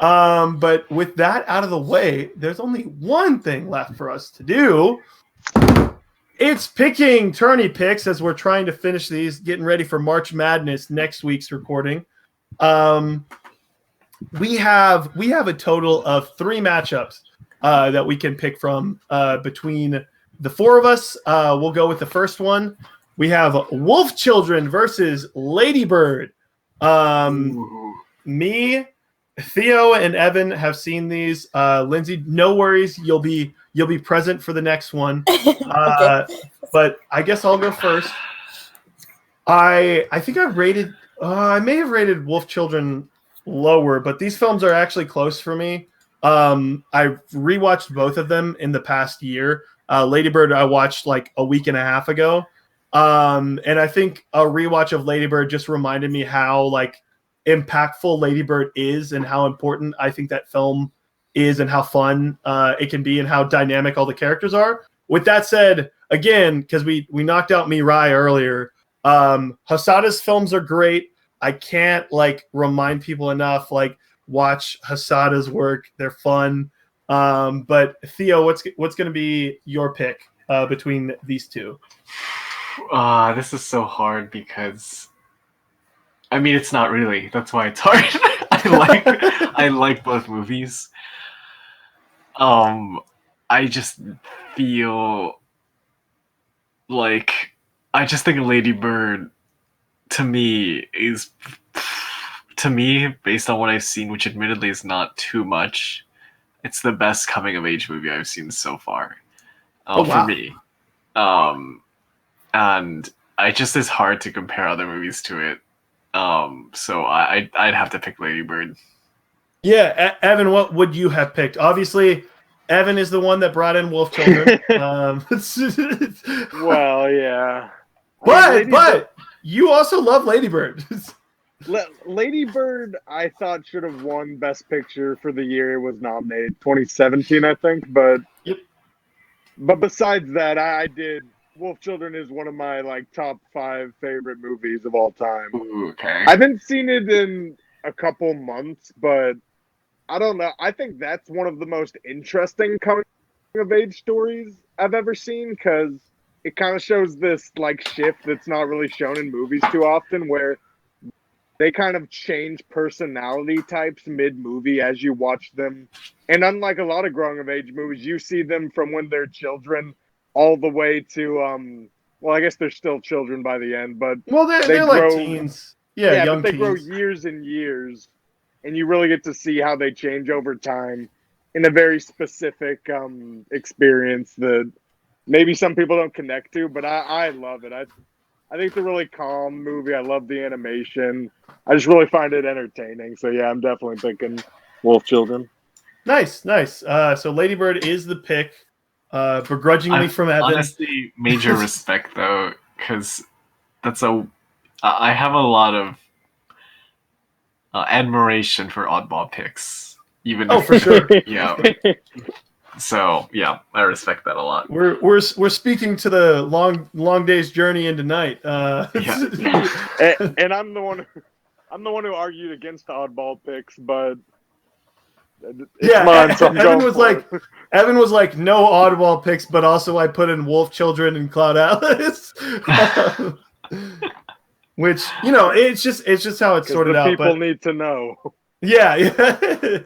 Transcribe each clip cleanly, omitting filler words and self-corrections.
But with that out of the way, there's only one thing left for us to do. It's picking Tourney picks as we're trying to finish these, getting ready for March Madness next week's recording. We have a total of 3 matchups that we can pick from between the 4 of us. We'll go with the first one. We have Wolf Children versus Ladybird. Me, Theo, and Evan have seen these. Lindsay, no worries. You'll be present for the next one. Okay. But I guess I'll go first. I think I may have rated Wolf Children lower, but these films are actually close for me. I rewatched both of them in the past year. Ladybird I watched like a week and a half ago. And I think a rewatch of Ladybird just reminded me how like impactful Ladybird is and how important I think that film is and how fun it can be and how dynamic all the characters are. With that said, again, because we knocked out Mirai earlier, Hasada's films are great. I can't like remind people enough, like watch Hasada's work. They're fun. But Theo, what's going to be your pick between these two? This is so hard because I mean it's not really. That's why it's hard. I like both movies. I just feel like I just think Lady Bird to me, based on what I've seen, which admittedly is not too much, it's the best coming of age movie I've seen so far. For me. And I just is hard to compare other movies to it. So I'd have to pick Lady Bird. Yeah, Evan, what would you have picked? Obviously, Evan is the one that brought in Wolf Children. Well, yeah. But you also love Lady Bird. Lady Bird, I thought should have won Best Picture for the year it was nominated, 2017, I think. But besides that, I did. Wolf Children is one of my like top 5 favorite movies of all time. Ooh, okay. I haven't seen it in a couple months, but I don't know. I think that's one of the most interesting coming of age stories I've ever seen because it kind of shows this like shift that's not really shown in movies too often, where they kind of change personality types mid-movie as you watch them. And unlike a lot of growing of age movies, you see them from when they're children all the way to well, I guess they're still children by the end, but they're grow, like teens. Yeah, young but they teens. grow years and years, and you really get to see how they change over time in a very specific experience that maybe some people don't connect to, but I love it. I think it's a really calm movie. I love the animation. I just really find it entertaining. So yeah, I'm definitely picking Wolf Children. Nice. So Lady Bird is the pick, begrudgingly from Evan. Honestly, major respect though, because I have a lot of admiration for oddball picks. For sure. Yeah. So yeah, I respect that a lot. We're speaking to the long day's journey into night. Yeah. and I'm the one who argued against the oddball picks, but it's mine, so Evan was like no oddball picks, but also I put in Wolf Children and Cloud Atlas. Which, it's just how it's sorted out. People need to know. Yeah.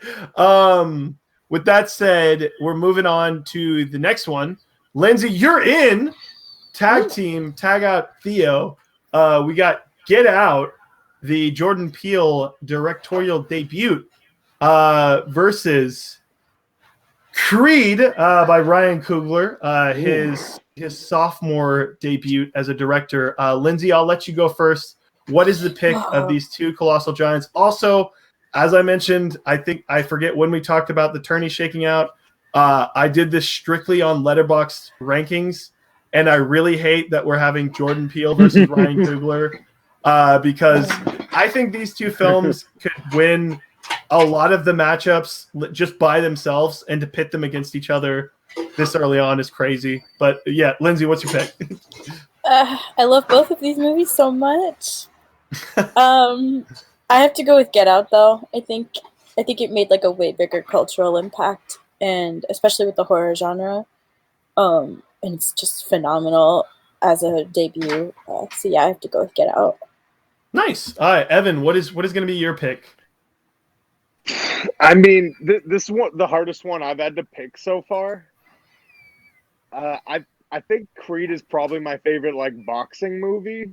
With that said, we're moving on to the next one. Lindsay, you're in. Tag team, tag out Theo. We got Get Out, the Jordan Peele directorial debut, versus Creed by Ryan Coogler, his sophomore debut as a director. Lindsay, I'll let you go first. What is the pick of these two colossal giants? Also, as I mentioned, I forget when we talked about the tourney shaking out. I did this strictly on Letterboxd rankings, and I really hate that we're having Jordan Peele versus Ryan Coogler because I think these two films could win a lot of the matchups just by themselves, and to pit them against each other this early on is crazy. But yeah, Lindsay, what's your pick? I love both of these movies so much. I have to go with Get Out, though. I think I think it made like a way bigger cultural impact, and especially with the horror genre. And it's just phenomenal as a debut. So yeah, I have to go with Get Out. Nice. All right, Evan, what is going to be your pick? I mean, this one, the hardest one I've had to pick so far. I think Creed is probably my favorite like boxing movie,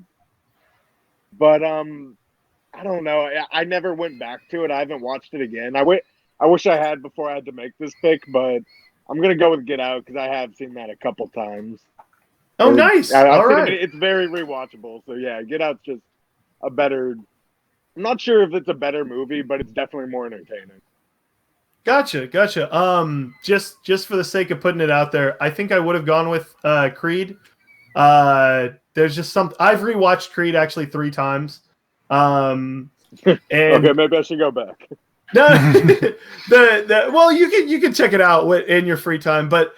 but I don't know. I never went back to it. I haven't watched it again. I wish I had before I had to make this pick, but I'm gonna go with Get Out because I have seen that a couple times. Oh, nice. I've All seen right. it's very rewatchable. So yeah, Get Out's just a better. I'm not sure if it's a better movie, but it's definitely more entertaining. Gotcha. Just for the sake of putting it out there, I think I would have gone with Creed. There's just some. I've rewatched Creed actually 3 times. And Okay, maybe I should go back. No, well, you can check it out in your free time. But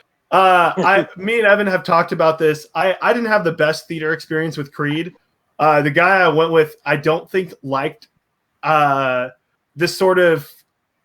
me and Evan have talked about this. I didn't have the best theater experience with Creed. The guy I went with, I don't think liked this sort of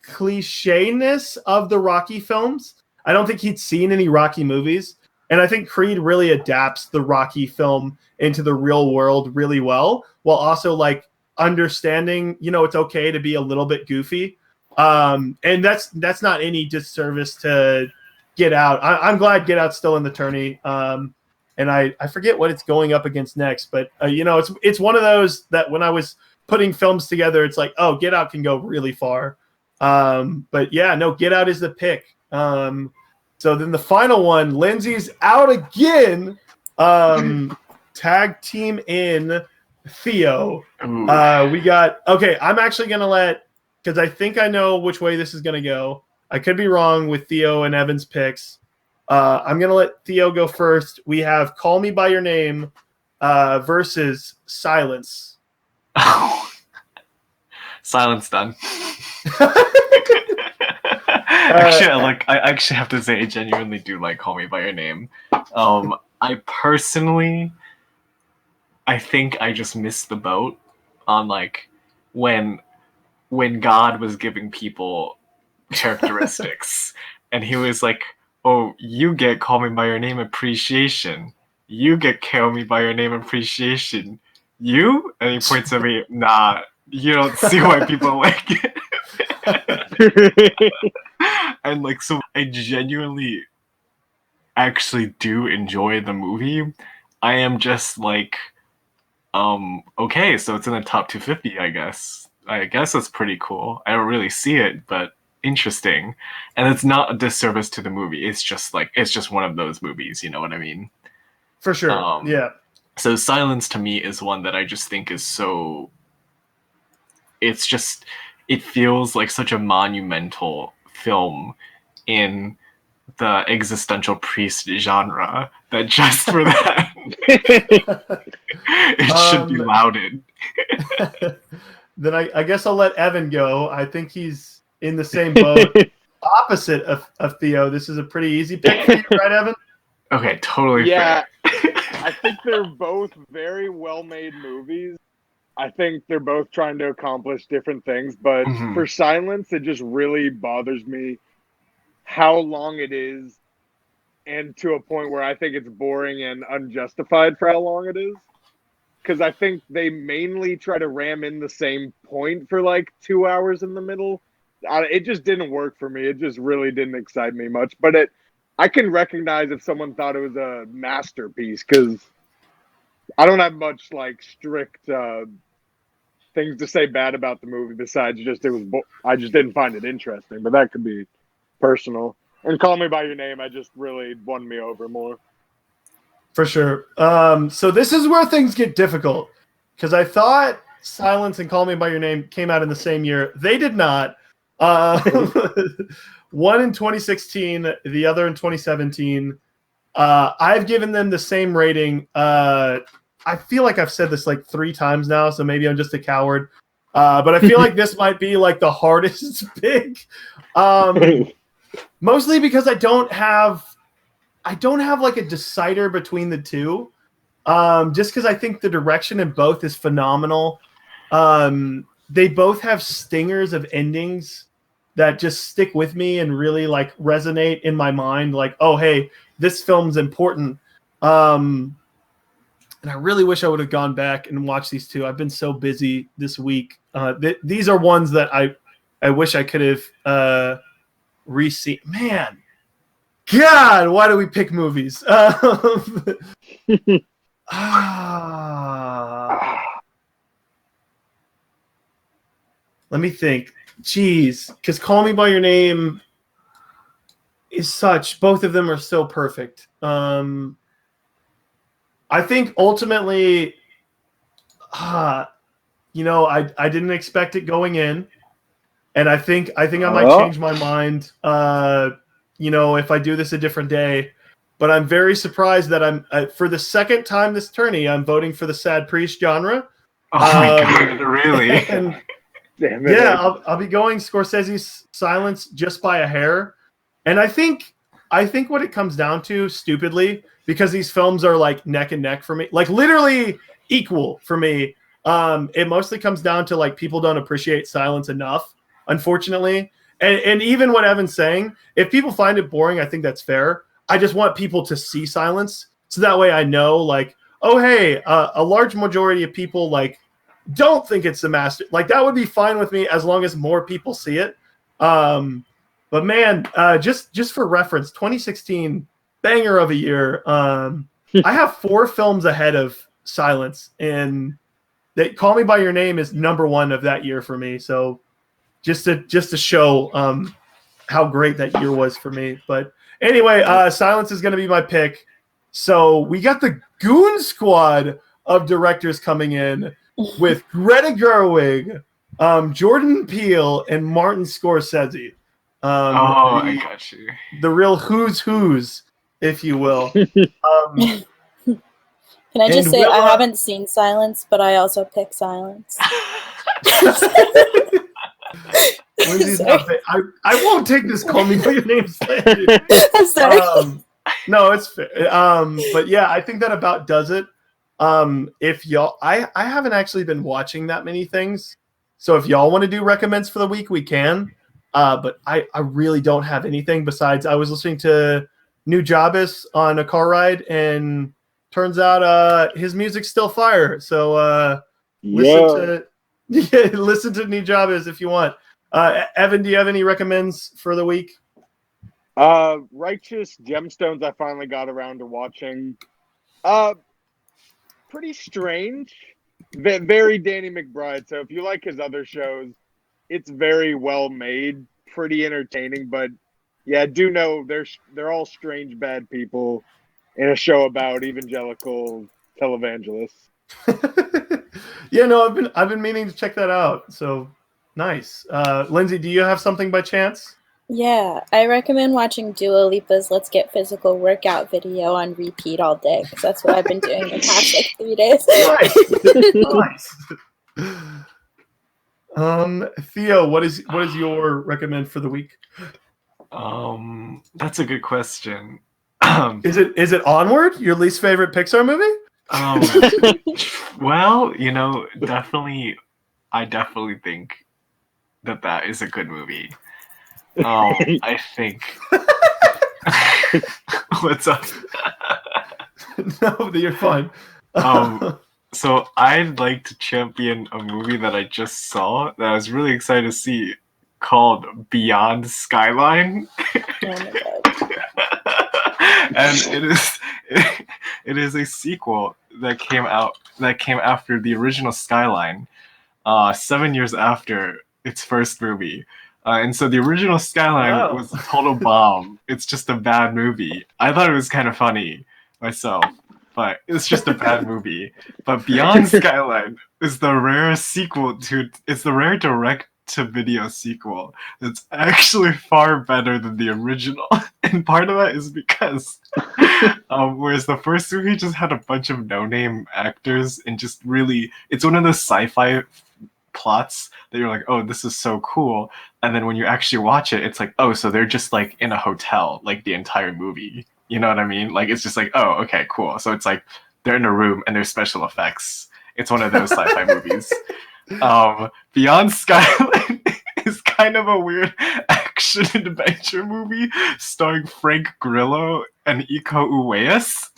cliche-ness of the Rocky films. I don't think he'd seen any Rocky movies. And I think Creed really adapts the Rocky film into the real world really well, while also like understanding, it's okay to be a little bit goofy. And that's not any disservice to Get Out. I'm glad Get Out's still in the tourney. And I forget what it's going up against next, but it's one of those that when I was putting films together, it's like, oh, Get Out can go really far. But yeah, no, Get Out is the pick. So then the final one, Lindsay's out again. Tag team in Theo. We got, okay, I'm actually going to let, because I think I know which way this is going to go. I could be wrong with Theo and Evan's picks. I'm going to let Theo go first. We have Call Me By Your Name versus Silence. Silence done. I actually have to say I genuinely do like Call Me By Your Name. I personally, I think I just missed the boat on like when God was giving people characteristics and he was like, oh, you get Call Me By Your Name appreciation, you get Call Me By Your Name appreciation, you, and he points at me, nah, you don't see why people like it. And like, so I genuinely actually do enjoy the movie. I am just like, okay, so it's in the top 250, I guess. I guess that's pretty cool. I don't really see it, but interesting. And it's not a disservice to the movie. It's just one of those movies, you know what I mean? For sure. Yeah. So Silence to me is one that I just think is so, it feels like such a monumental film in the existential priest genre that just for that it should be lauded. Then I guess I'll let Evan go. I think he's in the same boat. Opposite of Theo. This is a pretty easy pick for you, right, Evan? Okay, totally yeah, fair. I think they're both very well-made movies. I think they're both trying to accomplish different things, but for Silence, it just really bothers me how long it is, and to a point where I think it's boring and unjustified for how long it is. Because I think they mainly try to ram in the same point for like 2 hours in the middle. It just didn't work for me. It just really didn't excite me much. But I can recognize if someone thought it was a masterpiece, because I don't have much like strict things to say bad about the movie besides just I just didn't find it interesting, but that could be personal. And Call Me By Your Name, I just really won me over more. For sure. So this is where things get difficult, because I thought Silence and Call Me By Your Name came out in the same year. They did not. One in 2016, the other in 2017. I've given them the same rating. I feel like I've said this like 3 times now, so maybe I'm just a coward. But I feel like this might be like the hardest pick. Mostly because I don't have like a decider between the two. Just because I think the direction in both is phenomenal. They both have stingers of endings that just stick with me and really like resonate in my mind. Like, oh, hey, this film's important. And I really wish I would have gone back and watched these two. I've been so busy this week. These are ones that I wish I could have re-seen. Man, God, why do we pick movies? Let me think. Jeez, because Call Me by Your Name is such. Both of them are so perfect. I think ultimately, I didn't expect it going in, and I think I might change my mind. If I do this a different day. But I'm very surprised that I'm for the second time this tourney, I'm voting for the sad priest genre. Oh my God, really? And, yeah, I'll be going Scorsese's Silence just by a hair. And I think what it comes down to, stupidly, because these films are like neck and neck for me, like literally equal for me. It mostly comes down to like people don't appreciate Silence enough, unfortunately. And even what Evan's saying, if people find it boring, I think that's fair. I just want people to see Silence, so that way I know, like, oh, hey, a large majority of people like don't think it's the master. Like, that would be fine with me as long as more people see it. But man, just for reference, 2016 banger of a year. I have 4 films ahead of Silence, and they Call Me by Your Name is number 1 of that year for me. So just to show how great that year was for me, but. Anyway, Silence is going to be my pick. So we got the Goon Squad of directors coming in with Greta Gerwig, Jordan Peele, and Martin Scorsese. I got you. The real who's, if you will. Can I just say, I haven't seen Silence, but I also pick Silence. Lindsay's not I won't take this Call Me by Your Name slander. Sorry. No, it's fair. But yeah, I think that about does it. If y'all, I haven't actually been watching that many things, so if y'all want to do recommends for the week, we can. But I really don't have anything besides I was listening to New Jabez on a car ride, and turns out his music's still fire. So listen to New Jabez if you want. Evan, do you have any recommends for the week? Righteous Gemstones I finally got around to watching. Pretty strange. Very Danny McBride. So if you like his other shows, it's very well made, pretty entertaining. But yeah, do know they're all strange bad people in a show about evangelical televangelists. Yeah, no, I've been meaning to check that out. So nice. Lindsay, do you have something by chance? Yeah, I recommend watching Dua Lipa's Let's Get Physical workout video on repeat all day, because that's what I've been doing the past 3 days. Nice. Theo, what is your recommend for the week? That's a good question. Is it Onward, your least favorite Pixar movie? Well, I definitely think that is a good movie. I think. What's up? No, you're fine. So I'd like to champion a movie that I just saw that I was really excited to see, called Beyond Skyline. Oh my God. And it is a sequel that came after the original Skyline, 7 years after its first movie. And so the original Skyline was a total bomb. It's just a bad movie. I thought it was kind of funny myself, but it's just a bad movie. But Beyond Skyline is the rare direct-to-video sequel that's actually far better than the original. And part of that is because whereas the first movie just had a bunch of no-name actors and just really, it's one of those sci-fi plots that you're like, oh, this is so cool. And then when you actually watch it, it's like, oh, so they're just like in a hotel like the entire movie. You know what I mean? Like, it's just like, oh, okay, cool. So it's like they're in a room and there's special effects. It's one of those sci-fi movies. Beyond Skyline is kind of a weird action adventure movie starring Frank Grillo and Iko Uwais.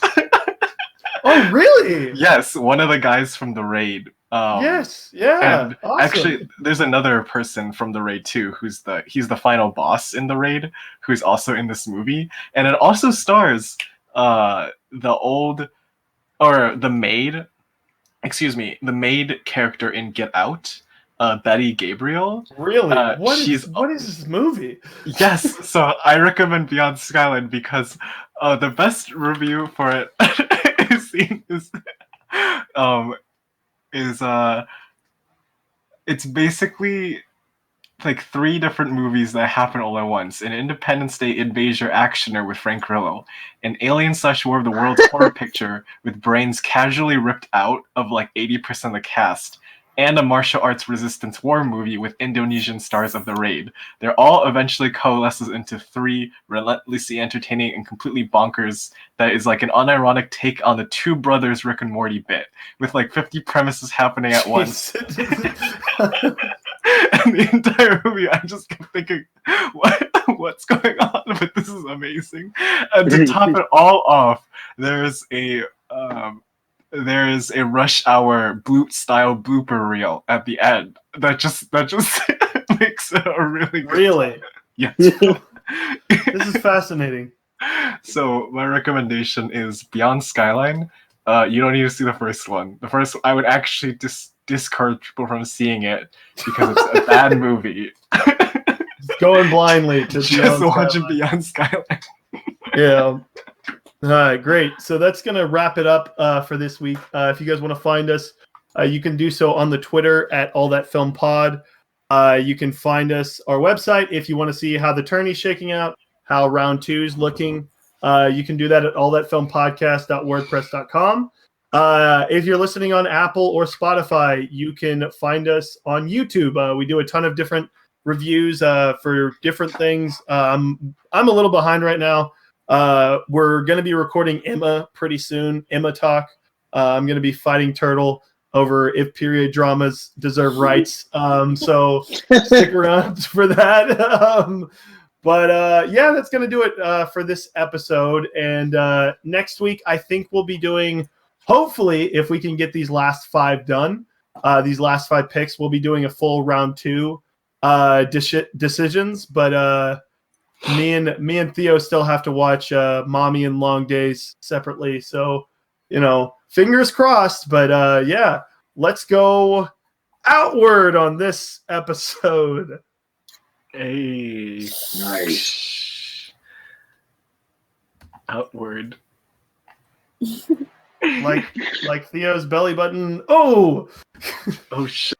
Oh, really? Yes, one of the guys from the raid. Yes, yeah. And Awesome. actually, there's another person from the raid too, he's the final boss in the raid, who's also in this movie, and it also stars the maid, the maid character in Get Out, Betty Gabriel. Really? What she's is this movie? Yes, so I recommend Beyond Skyline because the best review for it is it's basically like 3 different movies that happen all at once: an Independence Day invasion actioner with Frank Grillo, an Alien/War of the Worlds horror picture with brains casually ripped out of like 80% of the cast, and a martial arts resistance war movie with Indonesian stars of the raid. They're all eventually coalesces into 3 relentlessly entertaining and completely bonkers that is like an unironic take on the Two Brothers Rick and Morty bit, with like 50 premises happening at once. And the entire movie, I just kept thinking, what's going on? But this is amazing. And to top it all off, there's a Rush Hour style blooper reel at the end that just makes it a really good time. Yes. This is fascinating. So my recommendation is Beyond Skyline. You don't need to see the first one. The first, I would actually discourage people from seeing it because it's a bad movie. Going blindly to just watching Beyond Skyline. Yeah. All right, great. So that's going to wrap it up for this week. If you guys want to find us, you can do so on the Twitter at All That Film Pod. You can find us our website if you want to see how the tourney's shaking out, how round 2 is looking. You can do that at allthatfilmpodcast.wordpress.com. If you're listening on Apple or Spotify, you can find us on YouTube. We do a ton of different reviews for different things. I'm a little behind right now. We're going to be recording Emma pretty soon. Emma Talk. I'm going to be fighting Turtle over if period dramas deserve rights. So stick around for that. But that's going to do it for this episode. And next week, I think we'll be doing, hopefully, if we can get these last 5 done, these last 5 picks, we'll be doing a full round 2 decisions. But me and Theo still have to watch Mommy and Long Days separately. So, fingers crossed. But let's go outward on this episode. Hey, Nice. Outward. like Theo's belly button. Oh, oh shit.